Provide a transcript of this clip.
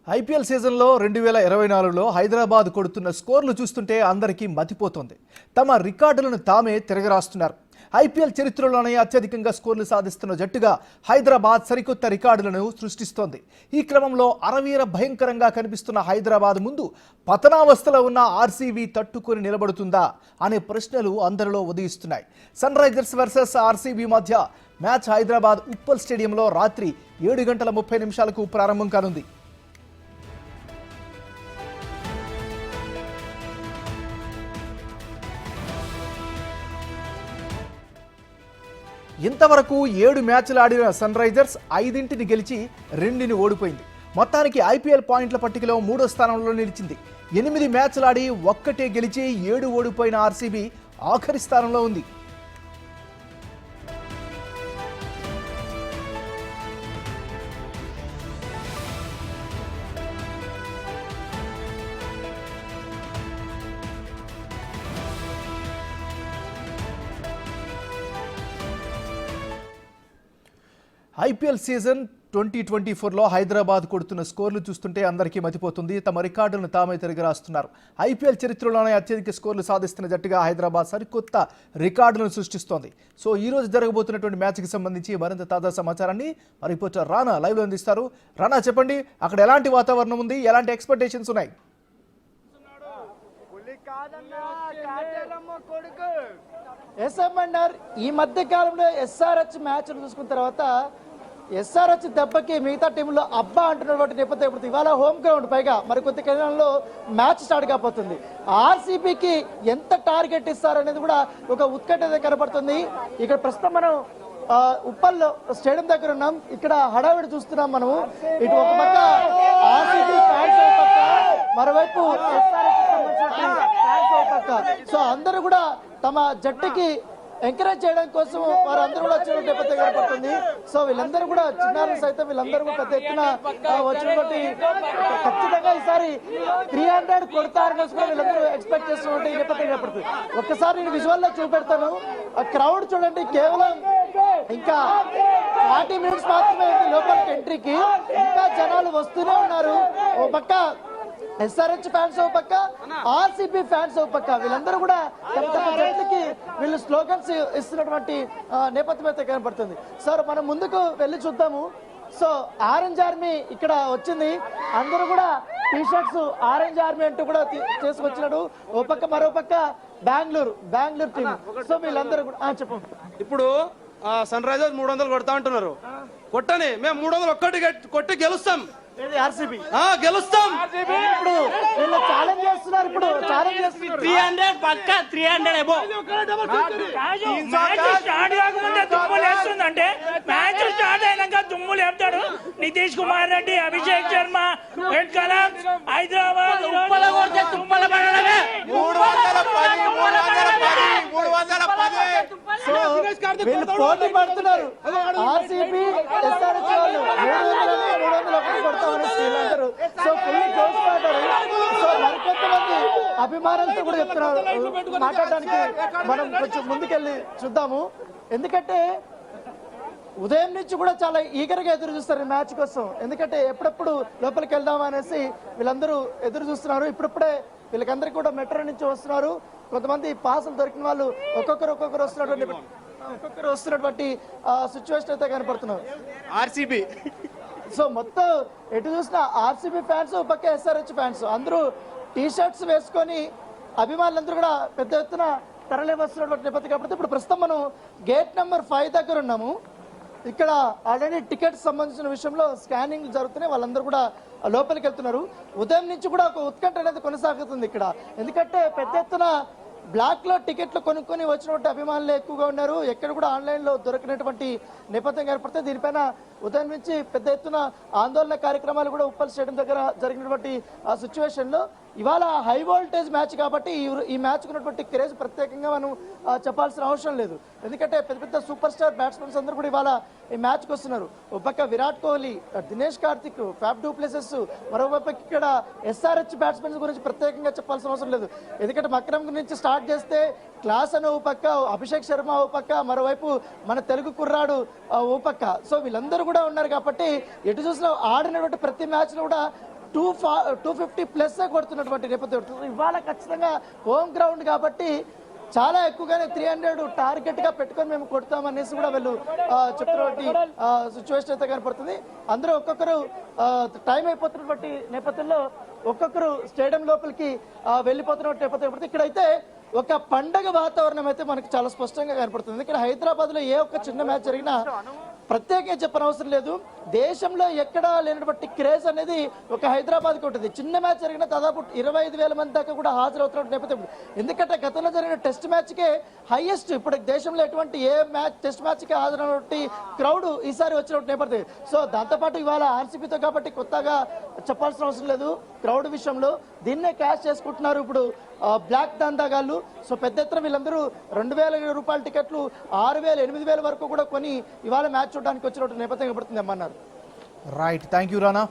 IPL సీజన్లో 2024లో హైదరాబాద్ కొడుతున్న స్కోర్లు చూస్తుంటే అందరికీ మతిపోతోంది. తమ రికార్డులను తామే తిరగరాస్తున్నారు. ఐపీఎల్ చరిత్రలోనే అత్యధికంగా స్కోర్లు సాధిస్తున్న జట్టుగా హైదరాబాద్ సరికొత్త రికార్డులను సృష్టిస్తోంది. ఈ క్రమంలో అరవీర భయంకరంగా కనిపిస్తున్న హైదరాబాద్ ముందు పతనావస్థలో ఉన్న ఆర్సీబీ తట్టుకొని నిలబడుతుందా అనే ప్రశ్నలు అందరిలో ఉదయిస్తున్నాయి. సన్ రైజర్స్ వర్సెస్ ఆర్సీబీ మధ్య మ్యాచ్ హైదరాబాద్ ఉప్పల్ స్టేడియంలో రాత్రి 7:30 ప్రారంభం కానుంది. ఇంతవరకు 7 మ్యాచ్లు ఆడిన సన్ రైజర్స్ 5 గెలిచి 2 ఓడిపోయింది. మొత్తానికి ఐపీఎల్ పాయింట్ల పట్టికలో 3వ స్థానంలో నిలిచింది. 8 మ్యాచ్లు ఆడి 1 గెలిచి 7 ఓడిపోయిన ఆర్సీబీ ఆఖరి స్థానంలో ఉంది. ఐపీఎల్ సీజన్ 2024లో హైదరాబాద్ కొడుతున్న స్కోర్లు చూస్తుంటే అందరికీ మతిపోతుంది. తమ రికార్డులను తామే తిరగరాస్తున్నారు. ఐపీఎల్ చరిత్రలోనే అత్యధిక స్కోర్లు సాధిస్తున్న జట్టుగా హైదరాబాద్ సరికొత్త రికార్డులను సృష్టిస్తోంది. సో ఈ రోజు జరగబోతున్నటువంటి మ్యాచ్కి సంబంధించి మరింత తాజా సమాచారాన్ని మా రిపోర్టర్ రానా లైవ్లో అందిస్తారు. రానా, చెప్పండి, అక్కడ ఎలాంటి వాతావరణం ఉంది, ఎలాంటి ఎక్స్పెక్టేషన్స్ ఉన్నాయి? ఈ మధ్య కాలంలో ఎస్ఆర్హెచ్ మ్యాచ్ చూసుకున్న తర్వాత ఎస్ఆర్హెచ్ దెబ్బకి మిగతా టీంలో అబ్బా అంటున్నటువంటి నేపథ్యం ఇప్పుడు ఇవాళ హోమ్ గ్రౌండ్, పైగా మరికొద్ది కాలంలో మ్యాచ్ స్టార్ట్ కాబోతుంది. ఆర్సీబీకి ఎంత టార్గెట్ ఇస్తారనేది కూడా ఒక ఉత్కంఠ కనబడుతుంది. ఇక్కడ ప్రస్తుతం మనం ఉప్పల్ స్టేడియం దగ్గర ఉన్నాం. ఇక్కడ హడావిడి చూస్తున్నాం మనము. ఇటు ఒక పక్క ఆర్సీబీ ఫ్యాన్స్ ఒక పక్క, మరోవైపు ఎస్ఆర్హెచ్ ఫ్యాన్స్ ఒక పక్క. సో అందరూ కూడా తమ జట్టుకి ఎంకరేజ్ చేయడం కోసం వారు అందరూ కూడా వచ్చిన నేపథ్యం కనపడుతుంది. సో వీళ్ళందరూ కూడా చిన్నారులు సైతం వీళ్ళందరూ కూడా పెద్ద ఎత్తున వచ్చినటువంటి ఖచ్చితంగా ఈసారి 300 కొడతారని కూడా వీళ్ళందరూ ఎక్స్పెక్ట్ చేస్తున్నటువంటి నేపథ్యం కనపడుతుంది. ఒక్కసారి నేను విజువల్ లో చూపెడతాను. ఆ క్రౌడ్ చూడండి, కేవలం ఇంకా 40 మినిట్స్ మాత్రమే లోపలికి ఎంట్రీకి, ఇంకా జనాలు వస్తూనే ఉన్నారు. ఓ పక్క ఎస్ఆర్హెచ్ ఫ్యాన్స్ ఒక పక్క, ఆర్సీబీ ఫ్యాన్స్ ఒక పక్క, వీళ్ళందరూ కూడా తమ తమ జట్లకి వీళ్ళు స్లోగన్స్ ఇస్తున్నటువంటి నేపథ్యం అయితే కనపడుతుంది. సార్, మనం ముందుకు వెళ్ళి చూద్దాము. సో ఆరెంజ్ ఆర్మీ ఇక్కడ వచ్చింది. అందరూ కూడా టీ షర్ట్స్ ఆరెంజ్ ఆర్మీ అంటూ కూడా చేసుకొచ్చినాడు. ఓ పక్క మరో పక్క బెంగళూరు టీం. సో వీళ్ళందరూ కూడా చెప్పండి. ఇప్పుడు సన్ రైజర్స్ 300 కొడతా అంటున్నారు. కొట్టని, మేము 301 కొట్టి గెలుస్తాం. గెలుస్తాం. ఇప్పుడు వీళ్ళు ఛాలెంజ్ చేస్తున్నారు. ఇప్పుడు ఛాలెంజ్ చేస్తున్నారు 300 పక్కా, 300 ఎబో. మ్యాచ్ స్టార్ట్ కాకముందే దుమ్ములు వేస్తుందంటే మ్యాచ్ స్టార్ట్ అయినాక దుమ్ములు వేస్తాడు నితీష్ కుమార్ రెడ్డి, అభిషేక్ శర్మ, వెంకల హైదరాబాద్ తుమ్మల పడడమే. వీళ్ళు పోటీ పడుతున్నారు. ఆర్సీబీ ఎస్ఆర్హెచ్ వాళ్ళు 300 కొడతామని వీళ్ళందరూ సో ఫుల్ జోష్ పడ్డారు. సో మరికొంతమంది అభిమానులతో కూడా చెప్తున్నారు. మాట్లాడడానికి మనం కొంచెం ముందుకెళ్ళి చూద్దాము. ఎందుకంటే ఉదయం నుంచి కూడా చాలా ఈగర్గా ఎదురు చూస్తారు ఈ మ్యాచ్ కోసం. ఎందుకంటే ఎప్పుడెప్పుడు లోపలికి వెళ్దాం అనేసి వీళ్ళందరూ ఎదురు చూస్తున్నారు. ఇప్పుడిప్పుడే వీళ్ళకందరికీ కూడా మెట్రో నుంచి వస్తున్నారు. కొంతమంది పాసులు దొరికిన వాళ్ళు ఒక్కొక్కరు వస్తున్నటువంటి సిచ్యువేషన్ అయితే కనపడుతున్నారు. ఆర్సీబీ సో మొత్తం ఎటు చూసినా ఆర్సీబీ ఫ్యాన్స్, పక్క ఎస్ఆర్హెచ్ ఫ్యాన్స్ అందరూ టీ షర్ట్స్ వేసుకొని అభిమానులందరూ కూడా పెద్ద ఎత్తున తరలి వస్తున్నటువంటి నేపథ్యం కాబట్టి ఇప్పుడు ప్రస్తుతం మనం గేట్ నెంబర్ 5 దగ్గర ఉన్నాము. ఇక్కడ ఆల్రెడీ టికెట్స్ సంబంధించిన విషయంలో స్కానింగ్ జరుగుతున్నాయి. వాళ్ళందరూ కూడా లోపలికి వెళ్తున్నారు. ఉదయం నుంచి కూడా ఒక ఉత్కంఠ అనేది కొనసాగుతుంది ఇక్కడ. ఎందుకంటే పెద్ద ఎత్తున బ్లాక్ లో టికెట్లు కొనుక్కొని వచ్చినటువంటి అభిమానులు ఎక్కువగా ఉన్నారు. ఎక్కడ కూడా ఆన్లైన్ లో దొరికినటువంటి నేపథ్యం ఏర్పడితే దీనిపైన ఉదయం నుంచి పెద్ద ఎత్తున ఆందోళన కార్యక్రమాలు కూడా ఉప్పల్ స్టేడియం దగ్గర జరిగినటువంటి ఆ సిచ్యువేషన్ లో ఇవాళ హై వోల్టేజ్ మ్యాచ్ కాబట్టి ఈ మ్యాచ్ ఉన్నటువంటి క్రేజ్ ప్రత్యేకంగా మనం చెప్పాల్సిన అవసరం లేదు. ఎందుకంటే పెద్ద పెద్ద సూపర్ స్టార్ బ్యాట్స్మెన్స్ అందరూ కూడా ఇవాళ ఈ మ్యాచ్కి వస్తున్నారు. ఒక పక్క విరాట్ కోహ్లీ, దినేష్ కార్తిక్, ఫ్యాఫ్ డూ ప్లేసెస్, మరోవైపు ఇక్కడ ఎస్ఆర్హెచ్ బ్యాట్స్మెన్స్ గురించి ప్రత్యేకంగా చెప్పాల్సిన అవసరం లేదు. ఎందుకంటే మకరం నుంచి స్టార్ట్ చేస్తే క్లాస్ అని ఓ పక్క, అభిషేక్ శర్మ ఓ పక్క, మరోవైపు మన తెలుగు కుర్రాడు ఓ పక్క. సో వీళ్ళందరూ కూడా ఉన్నారు కాబట్టి ఎటు చూసినా ఆడినటువంటి ప్రతి మ్యాచ్లో కూడా 250+ కొడుతున్నటువంటి నేపథ్యం ఇవాళ ఖచ్చితంగా హోమ్ గ్రౌండ్ కాబట్టి చాలా ఎక్కువగానే 300 టార్గెట్గా పెట్టుకొని మేము కొడతామనేసి కూడా వీళ్ళు చెప్తున్నటువంటి సిచ్యువేషన్ అయితే కనపడుతుంది. అందరూ ఒక్కొక్కరు టైం అయిపోతున్నటువంటి నేపథ్యంలో ఒక్కొక్కరు స్టేడియం లోపలికి వెళ్ళిపోతున్నటువంటి నేపథ్యం. ఇక్కడైతే ఒక పండగ వాతావరణం అయితే మనకి చాలా స్పష్టంగా కనపడుతుంది. ఇక్కడ హైదరాబాద్లో ఏ ఒక్క చిన్న మ్యాచ్ జరిగినా ప్రత్యేకంగా చెప్పనవసరం లేదు, దేశంలో ఎక్కడా లేనటువంటి క్రేజ్ అనేది ఒక హైదరాబాద్కి ఉంటుంది. చిన్న మ్యాచ్ జరిగిన దాదాపు 25,000 మంది దాకా కూడా హాజరవుతున్న నేపథ్యం. ఎందుకంటే గతంలో జరిగిన టెస్ట్ మ్యాచ్కే హైయెస్ట్ ఇప్పుడు దేశంలో ఎటువంటి ఏ టెస్ట్ మ్యాచ్కి హాజరైనటువంటి క్రౌడ్ ఈసారి వచ్చిన నేపథ్యం. సో దాంతోపాటు ఇవాళ ఆర్సీబీతో కాబట్టి కొత్తగా చెప్పాల్సిన అవసరం లేదు. క్రౌడ్ విషయంలో దీన్నే క్యాష్ చేసుకుంటున్నారు ఇప్పుడు బ్లాక్ దందాగాళ్ళు. సో పెద్ద ఎత్తున వీళ్ళందరూ 2,000 రూపాయల టికెట్లు 6,000, 8,000 వరకు కూడా కొని ఇవాళ మ్యాచ్ చూడడానికి వచ్చినట్టు నేపథ్యం పడుతుంది అమ్మన్నారు. Right, thank you Rana.